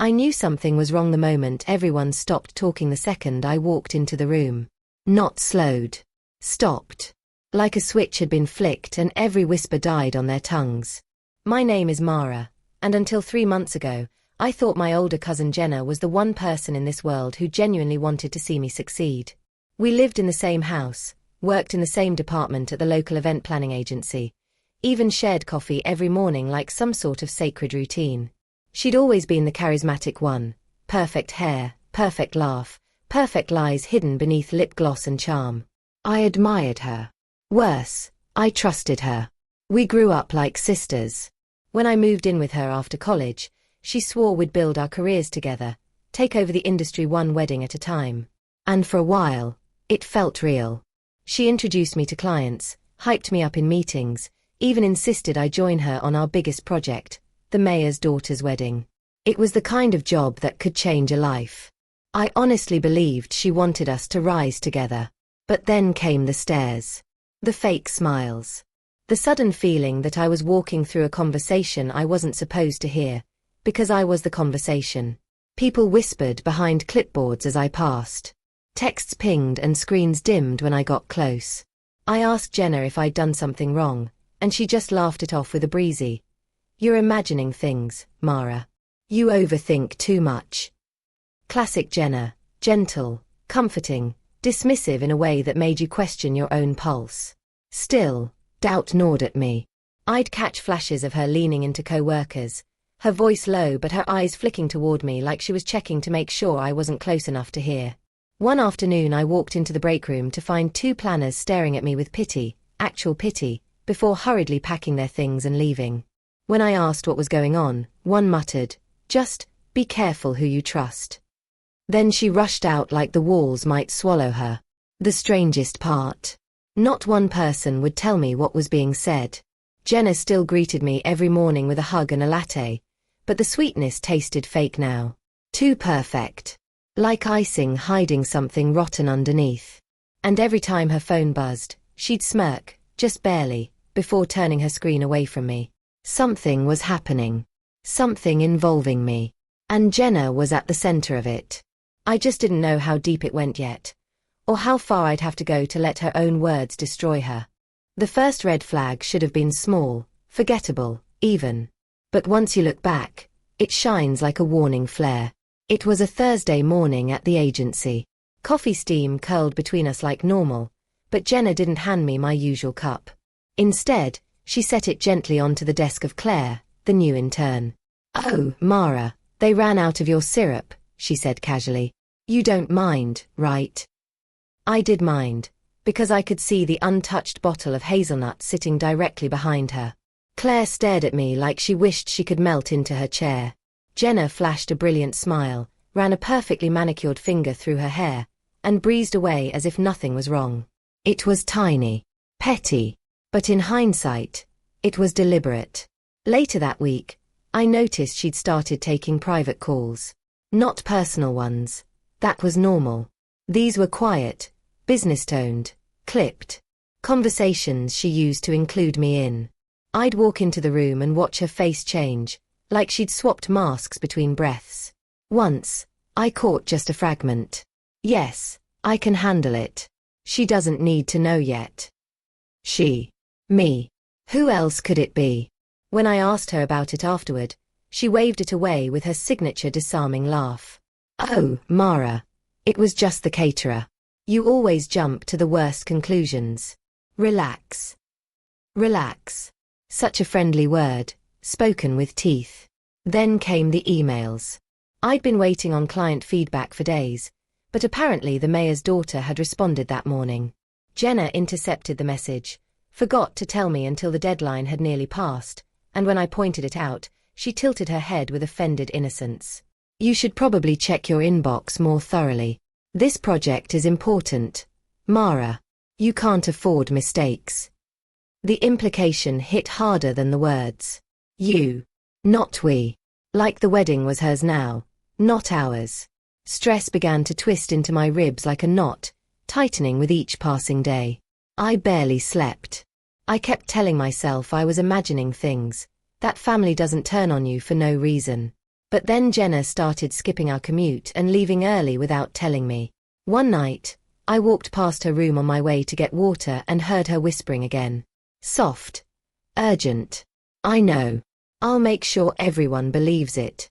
I knew something was wrong the moment everyone stopped talking the second I walked into the room. Not slowed. Stopped. Like a switch had been flicked and every whisper died on their tongues. My name is Mara, and until 3 months ago, I thought my older cousin Jenna was the one person in this world who genuinely wanted to see me succeed. We lived in the same house, worked in the same department at the local event planning agency, even shared coffee every morning like some sort of sacred routine. She'd always been the charismatic one, perfect hair, perfect laugh, perfect lies hidden beneath lip gloss and charm. I admired her. Worse, I trusted her. We grew up like sisters. When I moved in with her after college, she swore we'd build our careers together, take over the industry one wedding at a time. And for a while, it felt real. She introduced me to clients, hyped me up in meetings, even insisted I join her on our biggest project, the mayor's daughter's wedding. It was the kind of job that could change a life. I honestly believed she wanted us to rise together. But then came the stares. The fake smiles. The sudden feeling that I was walking through a conversation I wasn't supposed to hear, because I was the conversation. People whispered behind clipboards as I passed. Texts pinged and screens dimmed when I got close. I asked Jenna if I'd done something wrong, and she just laughed it off with a breezy. "You're imagining things, Mara. You overthink too much." Classic Jenna, gentle, comforting, dismissive in a way that made you question your own pulse. Still, doubt gnawed at me. I'd catch flashes of her leaning into co-workers, her voice low but her eyes flicking toward me like she was checking to make sure I wasn't close enough to hear. One afternoon I walked into the break room to find 2 planners staring at me with pity, actual pity, before hurriedly packing their things and leaving. When I asked what was going on, one muttered, "Just, be careful who you trust." Then she rushed out like the walls might swallow her. The strangest part. Not one person would tell me what was being said. Jenna still greeted me every morning with a hug and a latte, but the sweetness tasted fake now. Too perfect. Like icing hiding something rotten underneath. And every time her phone buzzed, she'd smirk, just barely, before turning her screen away from me. Something was happening. Something involving me. And Jenna was at the center of it. I just didn't know how deep it went yet, or how far I'd have to go to let her own words destroy her. The first red flag should have been small, forgettable, even. But once you look back, it shines like a warning flare. It was a Thursday morning at the agency. Coffee steam curled between us like normal, but Jenna didn't hand me my usual cup. Instead, she set it gently onto the desk of Claire, the new intern. "Oh, Mara, they ran out of your syrup," she said casually. "You don't mind, right?" I did mind, because I could see the untouched bottle of hazelnut sitting directly behind her. Claire stared at me like she wished she could melt into her chair. Jenna flashed a brilliant smile, ran a perfectly manicured finger through her hair, and breezed away as if nothing was wrong. It was tiny, petty, but in hindsight, it was deliberate. Later that week, I noticed she'd started taking private calls. Not personal ones. That was normal. These were quiet, business-toned, clipped. Conversations she used to include me in. I'd walk into the room and watch her face change, like she'd swapped masks between breaths. Once, I caught just a fragment. "Yes, I can handle it. She doesn't need to know yet." She. Me. Who else could it be? When I asked her about it afterward, she waved it away with her signature disarming laugh. "Oh, Mara. It was just the caterer. You always jump to the worst conclusions. Relax." Relax. Such a friendly word, spoken with teeth. Then came the emails. I'd been waiting on client feedback for days, but apparently the mayor's daughter had responded that morning. Jenna intercepted the message, forgot to tell me until the deadline had nearly passed, and when I pointed it out, she tilted her head with offended innocence. "You should probably check your inbox more thoroughly. This project is important. Mara. You can't afford mistakes." The implication hit harder than the words. You. Not we. Like the wedding was hers now, not ours. Stress began to twist into my ribs like a knot, tightening with each passing day. I barely slept. I kept telling myself I was imagining things. That family doesn't turn on you for no reason. But then Jenna started skipping our commute and leaving early without telling me. One night, I walked past her room on my way to get water and heard her whispering again. Soft. Urgent. I know. I'll make sure everyone believes it.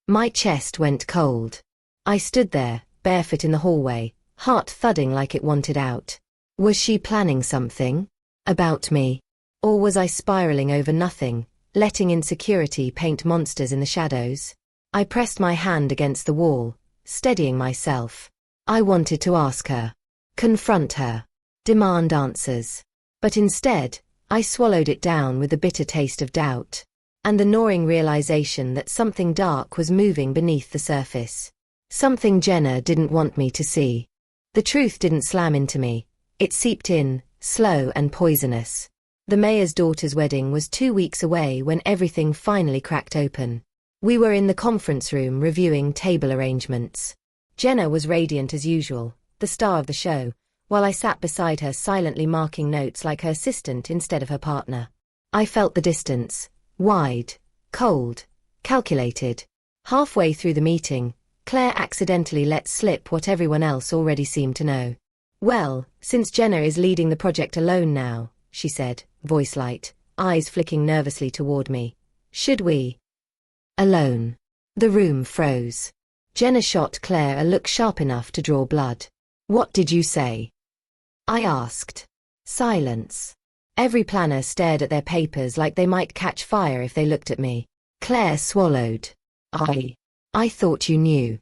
My chest went cold. I stood there, barefoot in the hallway, heart thudding like it wanted out. Was she planning something? About me? Or was I spiraling over nothing, letting insecurity paint monsters in the shadows? I pressed my hand against the wall, steadying myself. I wanted to ask her. Confront her. Demand answers. But instead, I swallowed it down with the bitter taste of doubt. And the gnawing realization that something dark was moving beneath the surface. Something Jenna didn't want me to see. The truth didn't slam into me. It seeped in, slow and poisonous. The mayor's daughter's wedding was 2 weeks away when everything finally cracked open. We were in the conference room reviewing table arrangements. Jenna was radiant as usual, the star of the show, while I sat beside her silently marking notes like her assistant instead of her partner. I felt the distance, wide, cold, calculated. Halfway through the meeting, Claire accidentally let slip what everyone else already seemed to know. Well, since Jenna is leading the project alone now, she said, voice light, eyes flicking nervously toward me. Should we? Alone. The room froze. Jenna shot Claire a look sharp enough to draw blood. What did you say? I asked. Silence. Every planner stared at their papers like they might catch fire if they looked at me. Claire swallowed. I thought you knew.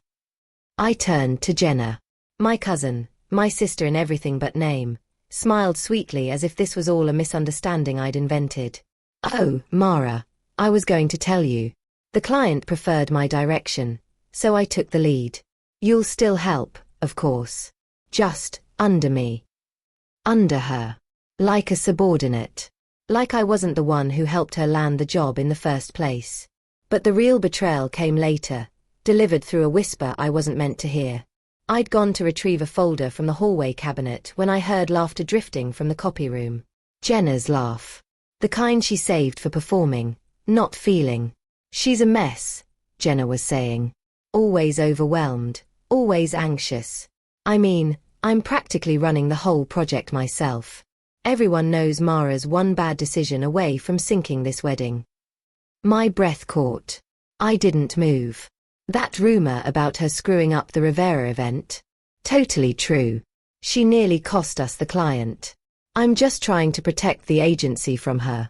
I turned to Jenna. My cousin, my sister in everything but name, smiled sweetly as if this was all a misunderstanding I'd invented. Oh, Mara, I was going to tell you. The client preferred my direction, so I took the lead. You'll still help, of course. Just, under me. Under her. Like a subordinate. Like I wasn't the one who helped her land the job in the first place. But the real betrayal came later, delivered through a whisper I wasn't meant to hear. I'd gone to retrieve a folder from the hallway cabinet when I heard laughter drifting from the copy room. Jenna's laugh. The kind she saved for performing, not feeling. She's a mess, Jenna was saying. Always overwhelmed, always anxious. I mean, I'm practically running the whole project myself. Everyone knows Mara's one bad decision away from sinking this wedding. My breath caught. I didn't move. That rumor about her screwing up the Rivera event? Totally true. She nearly cost us the client. I'm just trying to protect the agency from her.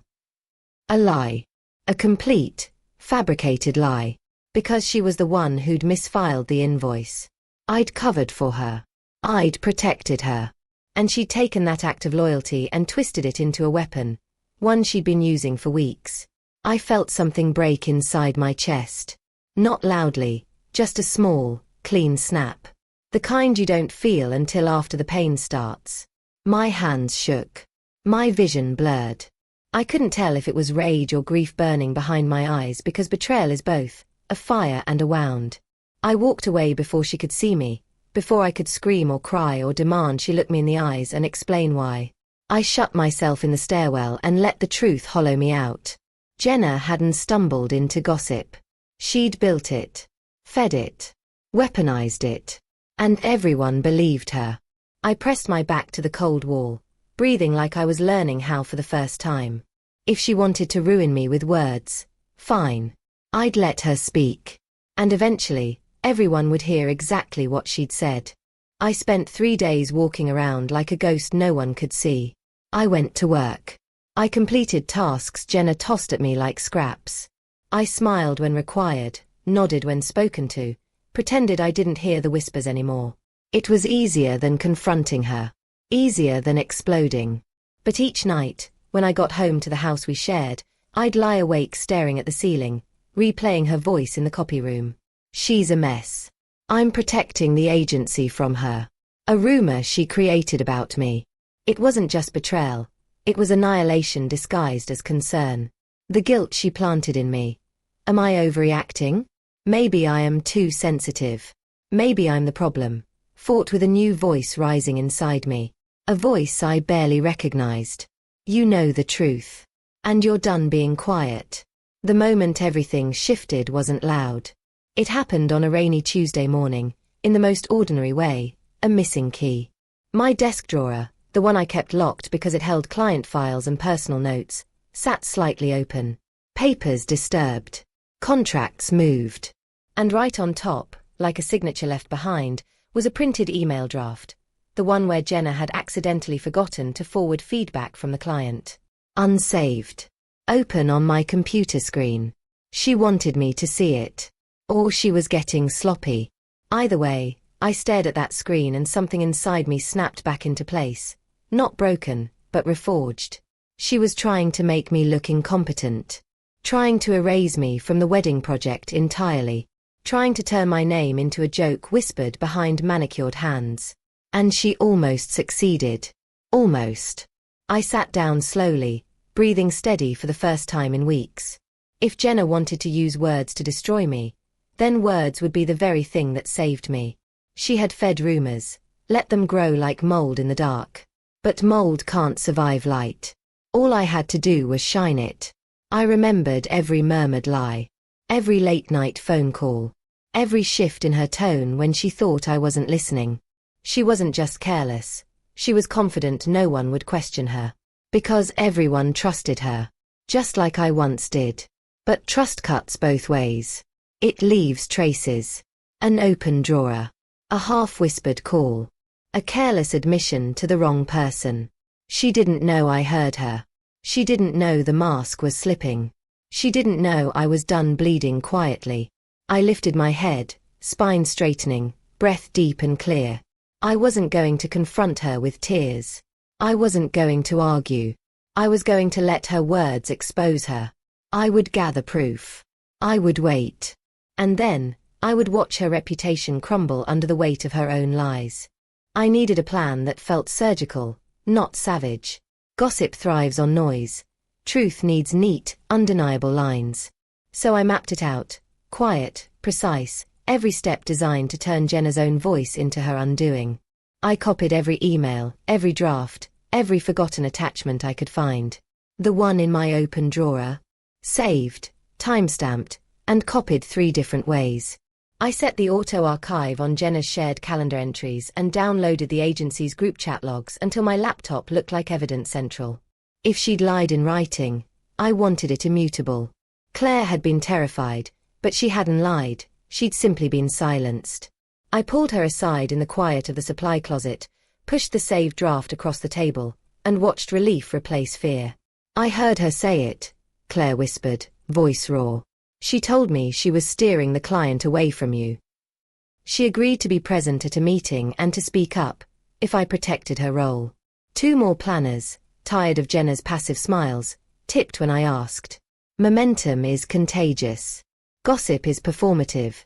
A lie. A complete, fabricated lie. Because she was the one who'd misfiled the invoice. I'd covered for her. I'd protected her. And she'd taken that act of loyalty and twisted it into a weapon, one she'd been using for weeks. I felt something break inside my chest. Not loudly, just a small, clean snap. The kind you don't feel until after the pain starts. My hands shook. My vision blurred. I couldn't tell if it was rage or grief burning behind my eyes because betrayal is both, a fire and a wound. I walked away before she could see me, before I could scream or cry or demand she look me in the eyes and explain why. I shut myself in the stairwell and let the truth hollow me out. Jenna hadn't stumbled into gossip. She'd built it, fed it, weaponized it, and everyone believed her. I pressed my back to the cold wall, breathing like I was learning how for the first time. If she wanted to ruin me with words, fine. I'd let her speak. And eventually, everyone would hear exactly what she'd said. I spent 3 days walking around like a ghost no one could see. I went to work. I completed tasks Jenna tossed at me like scraps. I smiled when required, nodded when spoken to, pretended I didn't hear the whispers anymore. It was easier than confronting her. Easier than exploding. But each night, when I got home to the house we shared, I'd lie awake staring at the ceiling, replaying her voice in the copy room. She's a mess. I'm protecting the agency from her. A rumor she created about me. It wasn't just betrayal. It was annihilation disguised as concern. The guilt she planted in me. Am I overreacting? Maybe I am too sensitive. Maybe I'm the problem. Fought with a new voice rising inside me. A voice I barely recognized. You know the truth. And you're done being quiet. The moment everything shifted wasn't loud. It happened on a rainy Tuesday morning, in the most ordinary way, a missing key. My desk drawer, the one I kept locked because it held client files and personal notes, sat slightly open. Papers disturbed. Contracts moved. And right on top, like a signature left behind, was a printed email draft, the one where Jenna had accidentally forgotten to forward feedback from the client. Unsaved. Open on my computer screen. She wanted me to see it. Or she was getting sloppy. Either way, I stared at that screen and something inside me snapped back into place. Not broken, but reforged. She was trying to make me look incompetent. Trying to erase me from the wedding project entirely. Trying to turn my name into a joke whispered behind manicured hands. And she almost succeeded. Almost. I sat down slowly, breathing steady for the first time in weeks. If Jenna wanted to use words to destroy me, then words would be the very thing that saved me. She had fed rumors, let them grow like mold in the dark. But mold can't survive light. All I had to do was shine it. I remembered every murmured lie. Every late-night phone call. Every shift in her tone when she thought I wasn't listening. She wasn't just careless. She was confident no one would question her. Because everyone trusted her. Just like I once did. But trust cuts both ways. It leaves traces. An open drawer. A half-whispered call. A careless admission to the wrong person. She didn't know I heard her. She didn't know the mask was slipping. She didn't know I was done bleeding quietly. I lifted my head, spine straightening, breath deep and clear. I wasn't going to confront her with tears. I wasn't going to argue. I was going to let her words expose her. I would gather proof. I would wait. And then, I would watch her reputation crumble under the weight of her own lies. I needed a plan that felt surgical, not savage. Gossip thrives on noise. Truth needs neat, undeniable lines. So I mapped it out, quiet, precise, every step designed to turn Jenna's own voice into her undoing. I copied every email, every draft, every forgotten attachment I could find. The one in my open drawer. Saved, timestamped, and copied 3 different ways. I set the auto-archive on Jenna's shared calendar entries and downloaded the agency's group chat logs until my laptop looked like Evidence Central. If she'd lied in writing, I wanted it immutable. Claire had been terrified, but she hadn't lied, she'd simply been silenced. I pulled her aside in the quiet of the supply closet, pushed the saved draft across the table, and watched relief replace fear. I heard her say it, Claire whispered, voice raw. She told me she was steering the client away from you. She agreed to be present at a meeting and to speak up, if I protected her role. 2 more planners, tired of Jenna's passive smiles, tipped when I asked. Momentum is contagious. Gossip is performative.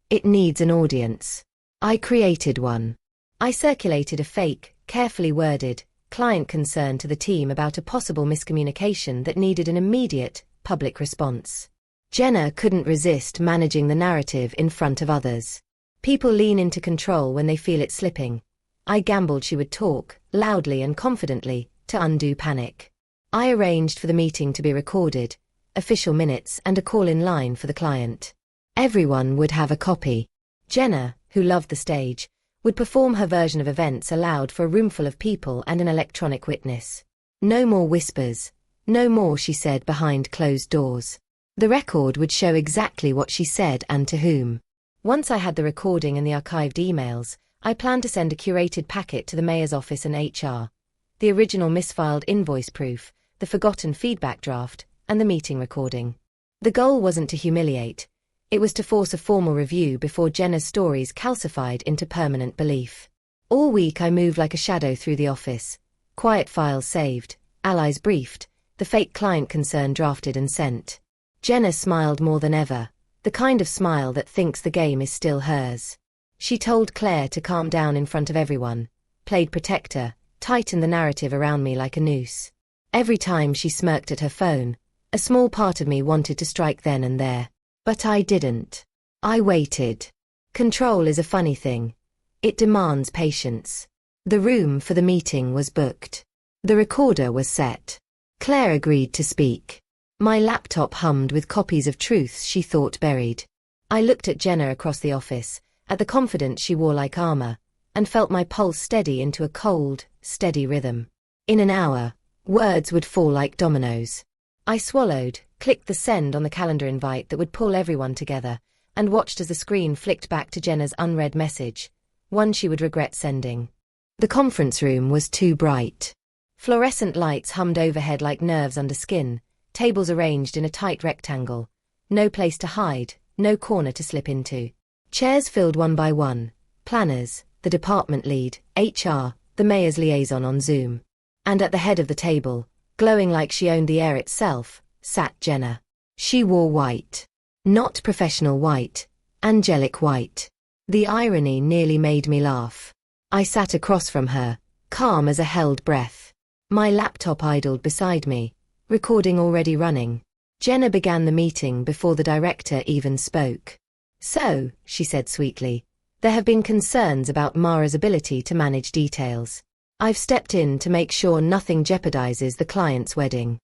It needs an audience. I created one. I circulated a fake, carefully worded, client concern to the team about a possible miscommunication that needed an immediate, public response. Jenna couldn't resist managing the narrative in front of others. People lean into control when they feel it slipping. I gambled she would talk, loudly and confidently, to undo panic. I arranged for the meeting to be recorded, official minutes and a call-in line for the client. Everyone would have a copy. Jenna, who loved the stage, would perform her version of events aloud for a roomful of people and an electronic witness. No more whispers. No more, she said behind closed doors. The record would show exactly what she said and to whom. Once I had the recording and the archived emails, I planned to send a curated packet to the mayor's office and HR. The original misfiled invoice proof, the forgotten feedback draft, and the meeting recording. The goal wasn't to humiliate. It was to force a formal review before Jenna's stories calcified into permanent belief. All week I moved like a shadow through the office. Quiet files saved, allies briefed, the fake client concern drafted and sent. Jenna smiled more than ever, the kind of smile that thinks the game is still hers. She told Claire to calm down in front of everyone, played protector, tightened the narrative around me like a noose. Every time she smirked at her phone, a small part of me wanted to strike then and there. But I didn't. I waited. Control is a funny thing. It demands patience. The room for the meeting was booked. The recorder was set. Claire agreed to speak. My laptop hummed with copies of truths she thought buried. I looked at Jenna across the office, at the confidence she wore like armor, and felt my pulse steady into a cold, steady rhythm. In an hour, words would fall like dominoes. I swallowed, clicked the send on the calendar invite that would pull everyone together, and watched as the screen flicked back to Jenna's unread message, one she would regret sending. The conference room was too bright. Fluorescent lights hummed overhead like nerves under skin, tables arranged in a tight rectangle. No place to hide, no corner to slip into. Chairs filled one by one. Planners, the department lead, HR, the mayor's liaison on Zoom. And at the head of the table, glowing like she owned the air itself, sat Jenna. She wore white. Not professional white, angelic white. The irony nearly made me laugh. I sat across from her, calm as a held breath. My laptop idled beside me, recording already running. Jenna began the meeting before the director even spoke. "So," she said sweetly, "there have been concerns about Mara's ability to manage details. I've stepped in to make sure nothing jeopardizes the client's wedding."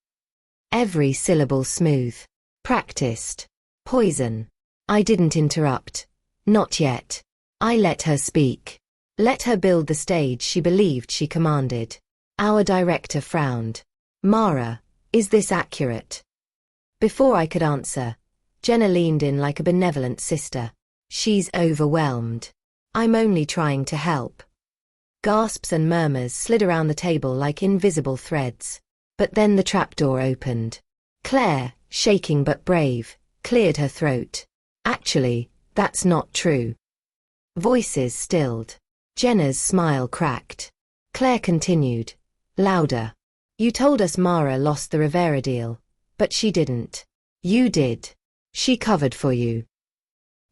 Every syllable smooth. Practiced. Poison. I didn't interrupt. Not yet. I let her speak. Let her build the stage she believed she commanded. Our director frowned. "Mara, is this accurate?" Before I could answer, Jenna leaned in like a benevolent sister. "She's overwhelmed. I'm only trying to help." Gasps and murmurs slid around the table like invisible threads. But then the trapdoor opened. Claire, shaking but brave, cleared her throat. "Actually, that's not true." Voices stilled. Jenna's smile cracked. Claire continued, louder. "You told us Mara lost the Rivera deal, but she didn't. You did. She covered for you."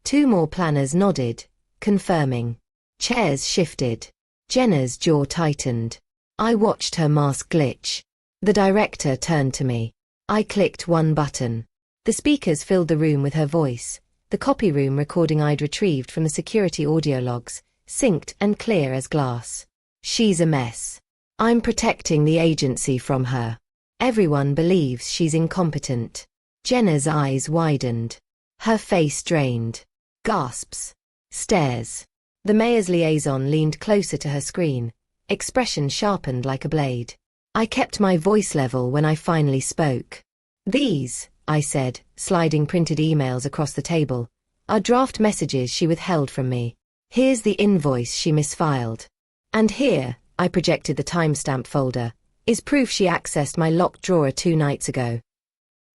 Two more planners nodded, confirming. Chairs shifted. Jenna's jaw tightened. I watched her mask glitch. The director turned to me. I clicked one button. The speakers filled the room with her voice, the copy room recording I'd retrieved from the security audio logs, synced and clear as glass. "She's a mess. I'm protecting the agency from her. Everyone believes she's incompetent." Jenna's eyes widened. Her face drained. Gasps. Stares. The mayor's liaison leaned closer to her screen, expression sharpened like a blade. I kept my voice level when I finally spoke. "These," I said, sliding printed emails across the table, "are draft messages she withheld from me. Here's the invoice she misfiled. And here," I projected the timestamp folder, "is proof she accessed my locked drawer 2 nights ago."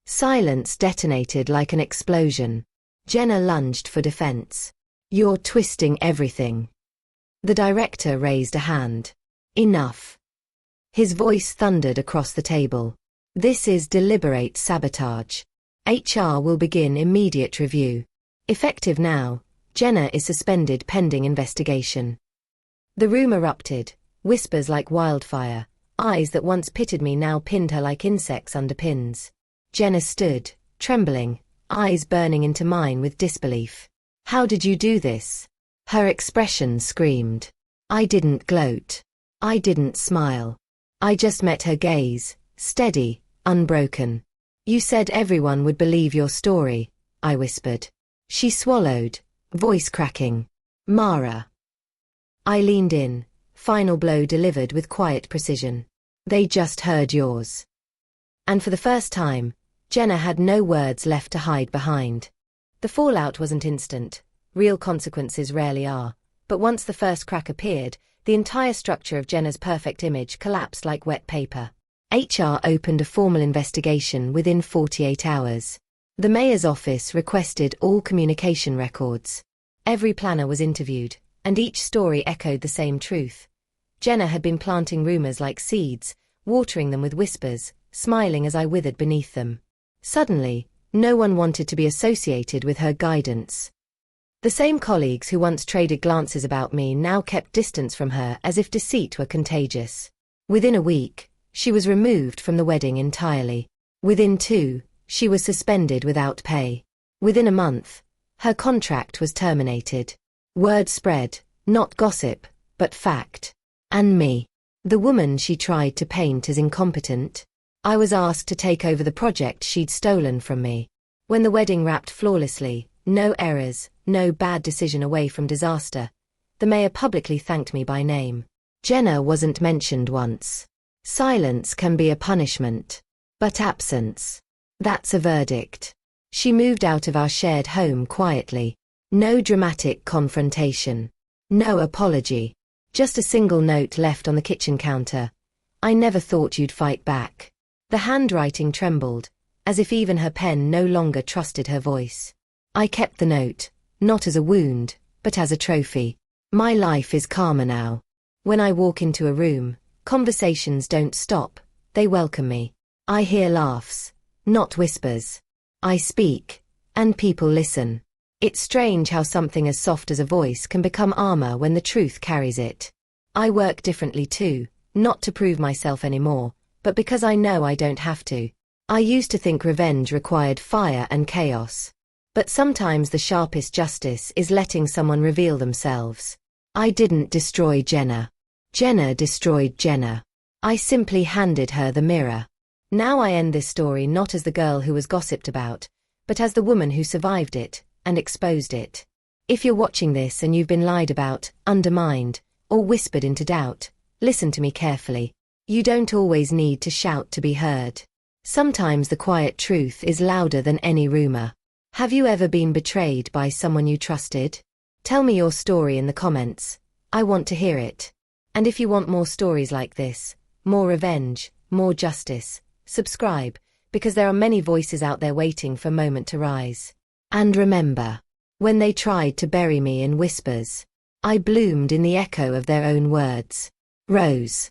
Silence detonated like an explosion. Jenna lunged for defense. "You're twisting everything." The director raised a hand. "Enough." His voice thundered across the table. "This is deliberate sabotage. HR will begin immediate review. Effective now, Jenna is suspended pending investigation." The room erupted, whispers like wildfire, eyes that once pitted me now pinned her like insects under pins. Jenna stood, trembling, eyes burning into mine with disbelief. "How did you do this?" Her expression screamed. I didn't gloat. I didn't smile. I just met her gaze, steady, unbroken. "You said everyone would believe your story," I whispered. She swallowed, voice cracking. "Mara." I leaned in, final blow delivered with quiet precision. "They just heard yours." And for the first time, Jenna had no words left to hide behind. The fallout wasn't instant. Real consequences rarely are. But once the first crack appeared, the entire structure of Jenna's perfect image collapsed like wet paper. HR opened a formal investigation within 48 hours. The mayor's office requested all communication records. Every planner was interviewed, and each story echoed the same truth. Jenna had been planting rumors like seeds, watering them with whispers, smiling as I withered beneath them. Suddenly, no one wanted to be associated with her guidance. The same colleagues who once traded glances about me now kept distance from her as if deceit were contagious. Within a week, she was removed from the wedding entirely. Within 2, she was suspended without pay. Within a month, her contract was terminated. Word spread, not gossip, but fact. And me, the woman she tried to paint as incompetent, I was asked to take over the project she'd stolen from me. When the wedding wrapped flawlessly, no errors, no bad decision away from disaster, the mayor publicly thanked me by name. Jenna wasn't mentioned once. Silence can be a punishment. But absence, that's a verdict. She moved out of our shared home quietly. No dramatic confrontation. No apology. Just a single note left on the kitchen counter. I never thought you'd fight back. The handwriting trembled, as if even her pen no longer trusted her voice. I kept the note, not as a wound, but as a trophy. My life is calmer now. When I walk into a room, conversations don't stop, they welcome me. I hear laughs, not whispers. I speak, and people listen. It's strange how something as soft as a voice can become armor when the truth carries it. I work differently too, not to prove myself anymore, but because I know I don't have to. I used to think revenge required fire and chaos. But sometimes the sharpest justice is letting someone reveal themselves. I didn't destroy Jenna. Jenna destroyed Jenna. I simply handed her the mirror. Now I end this story not as the girl who was gossiped about, but as the woman who survived it and exposed it. If you're watching this and you've been lied about, undermined, or whispered into doubt, listen to me carefully. You don't always need to shout to be heard. Sometimes the quiet truth is louder than any rumor. Have you ever been betrayed by someone you trusted? Tell me your story in the comments. I want to hear it. And if you want more stories like this, more revenge, more justice, subscribe, because there are many voices out there waiting for a moment to rise. And remember, when they tried to bury me in whispers, I bloomed in the echo of their own words. Rose.